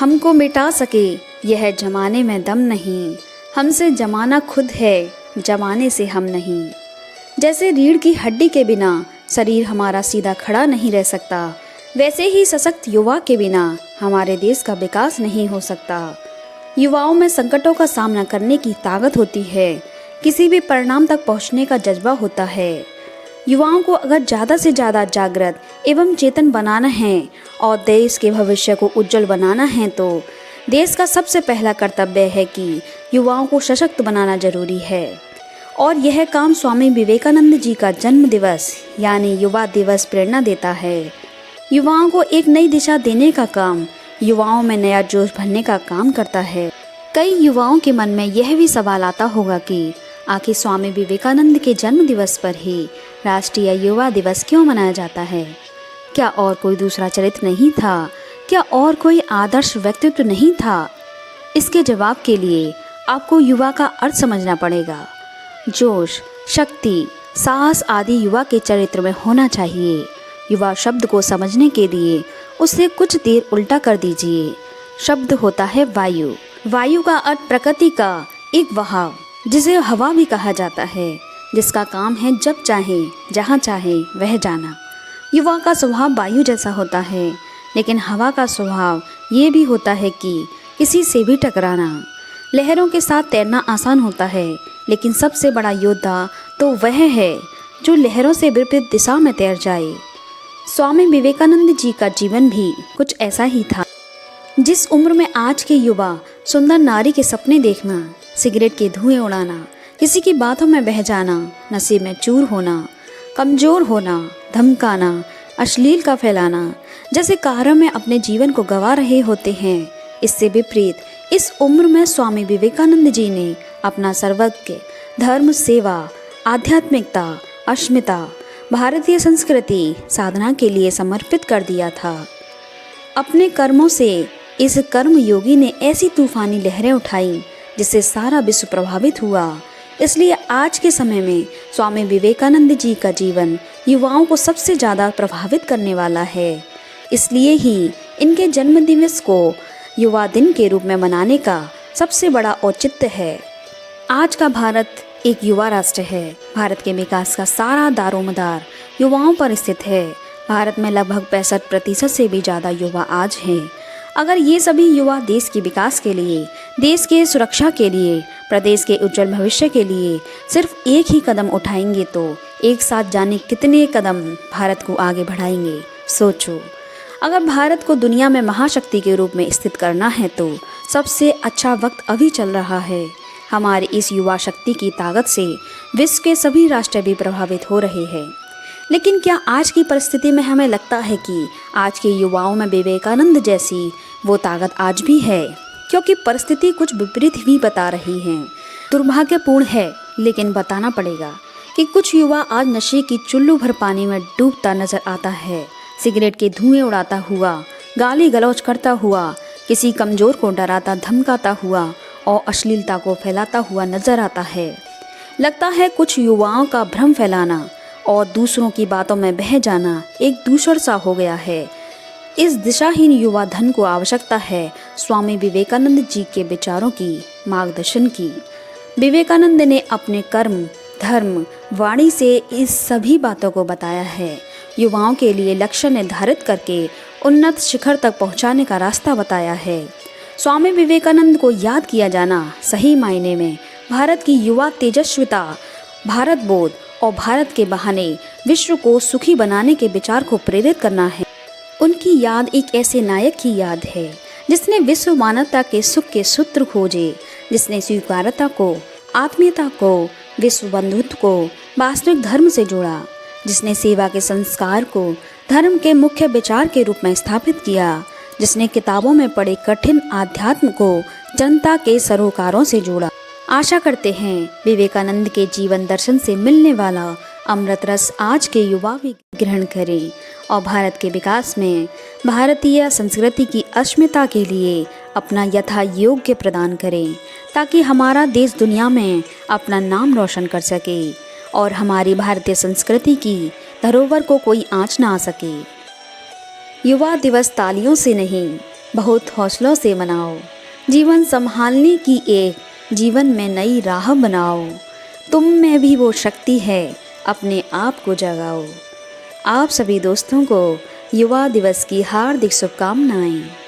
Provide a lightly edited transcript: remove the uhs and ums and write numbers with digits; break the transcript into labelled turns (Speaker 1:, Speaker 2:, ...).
Speaker 1: हमको मिटा सके यह जमाने में दम नहीं, हमसे जमाना खुद है, जमाने से हम नहीं। जैसे रीढ़ की हड्डी के बिना शरीर हमारा सीधा खड़ा नहीं रह सकता, वैसे ही सशक्त युवा के बिना हमारे देश का विकास नहीं हो सकता। युवाओं में संकटों का सामना करने की ताकत होती है, किसी भी परिणाम तक पहुंचने का जज्बा होता है। युवाओं को अगर ज़्यादा से ज़्यादा जागृत एवं चेतन बनाना है और देश के भविष्य को उज्जवल बनाना है तो देश का सबसे पहला कर्तव्य है कि युवाओं को सशक्त बनाना जरूरी है। और यह काम स्वामी विवेकानंद जी का जन्म दिवस यानी युवा दिवस प्रेरणा देता है। युवाओं को एक नई दिशा देने का काम, युवाओं में नया जोश भरने का काम करता है। कई युवाओं के मन में यह भी सवाल आता होगा कि आखिर स्वामी विवेकानंद के जन्म दिवस पर ही राष्ट्रीय युवा दिवस क्यों मनाया जाता है? क्या और कोई दूसरा चरित्र नहीं था? क्या और कोई आदर्श व्यक्तित्व नहीं था? इसके जवाब के लिए आपको युवा का अर्थ समझना पड़ेगा। जोश, शक्ति, साहस आदि युवा के चरित्र में होना चाहिए। युवा शब्द को समझने के लिए उसे कुछ देर उल्टा कर दीजिए। शब्द होता है वायु। वायु का अर्थ प्रकृति का एक बहाव, जिसे हवा भी कहा जाता है, जिसका काम है जब चाहे जहाँ चाहे वह जाना। युवा का स्वभाव वायु जैसा होता है, लेकिन हवा का स्वभाव ये भी होता है कि किसी से भी टकराना। लहरों के साथ तैरना आसान होता है, लेकिन सबसे बड़ा योद्धा तो वह है जो लहरों से विपरीत दिशा में तैर जाए। स्वामी विवेकानंद जी का जीवन भी कुछ ऐसा ही था। जिस उम्र में आज के युवा सुंदर नारी के सपने देखना, सिगरेट के धुएं उड़ाना, किसी की बातों में बह जाना, नशे में चूर होना, कमज़ोर होना, धमकाना, अश्लील का फैलाना जैसे कार्यों में अपने जीवन को गंवा रहे होते हैं, इससे विपरीत इस उम्र में स्वामी विवेकानंद जी ने अपना सर्वज्ञ धर्म, सेवा, आध्यात्मिकता, अस्मिता, भारतीय संस्कृति साधना के लिए समर्पित कर दिया था। अपने कर्मों से इस कर्म योगी ने ऐसी तूफानी लहरें उठाई जिससे सारा विश्व प्रभावित हुआ। इसलिए आज के समय में स्वामी विवेकानंद जी का जीवन युवाओं को सबसे ज़्यादा प्रभावित करने वाला है। इसलिए ही इनके जन्म दिवस को युवा दिन के रूप में मनाने का सबसे बड़ा औचित्य है। आज का भारत एक युवा राष्ट्र है। भारत के विकास का सारा दारोमदार युवाओं पर स्थित है। भारत में लगभग 65% से भी ज़्यादा युवा आज हैं। अगर ये सभी युवा देश के विकास के लिए, देश के सुरक्षा के लिए, प्रदेश के उज्जवल भविष्य के लिए सिर्फ एक ही कदम उठाएंगे तो एक साथ जाने कितने कदम भारत को आगे बढ़ाएंगे। सोचो, अगर भारत को दुनिया में महाशक्ति के रूप में स्थित करना है तो सबसे अच्छा वक्त अभी चल रहा है। हमारी इस युवा शक्ति की ताकत से विश्व के सभी राष्ट्र भी प्रभावित हो रहे हैं। लेकिन क्या आज की परिस्थिति में हमें लगता है कि आज के युवाओं में विवेकानंद जैसी वो ताकत आज भी है? क्योंकि परिस्थिति कुछ विपरीत भी बता रही है। दुर्भाग्यपूर्ण है, लेकिन बताना पड़ेगा कि कुछ युवा आज नशे की चुल्लू भर पानी में डूबता नजर आता है। सिगरेट के धुएं उड़ाता हुआ, गाली गलौज करता हुआ, किसी कमज़ोर को डराता धमकाता हुआ और अश्लीलता को फैलाता हुआ नजर आता है। लगता है कुछ युवाओं का भ्रम फैलाना और दूसरों की बातों में बह जाना एक दूषण सा हो गया है। इस दिशाहीन युवा धन को आवश्यकता है स्वामी विवेकानंद जी के विचारों की, मार्गदर्शन की। विवेकानंद ने अपने कर्म, धर्म, वाणी से इस सभी बातों को बताया है। युवाओं के लिए लक्ष्य निर्धारित करके उन्नत शिखर तक पहुंचाने का रास्ता बताया है। स्वामी विवेकानंद को याद किया जाना सही मायने में भारत की युवा तेजस्विता, भारत बोध और भारत के बहाने विश्व को सुखी बनाने के विचार को प्रेरित करना है। उनकी याद एक ऐसे नायक की याद है जिसने विश्व मानवता के सुख के सूत्र खोजे, जिसने स्वीकार्यता को, आत्मीयता को, विश्व बंधुत्व को वास्तविक धर्म से जोड़ा, जिसने सेवा के संस्कार को धर्म के मुख्य विचार के रूप में स्थापित किया, जिसने किताबों में पढ़े कठिन आध्यात्म को जनता के सरोकारों से जोड़ा। आशा करते हैं विवेकानंद के जीवन दर्शन से मिलने वाला अमृत रस आज के युवा भी ग्रहण करें और भारत के विकास में भारतीय संस्कृति की अस्मिता के लिए अपना यथा योग्य प्रदान करें, ताकि हमारा देश दुनिया में अपना नाम रोशन कर सके और हमारी भारतीय संस्कृति की धरोहर को कोई आँच ना आ सके। युवा दिवस तालियों से नहीं, बहुत हौसलों से मनाओ। जीवन संभालने की एक जीवन में नई राह बनाओ। तुम में भी वो शक्ति है, अपने आप को जगाओ। आप सभी दोस्तों को युवा दिवस की हार्दिक शुभकामनाएं।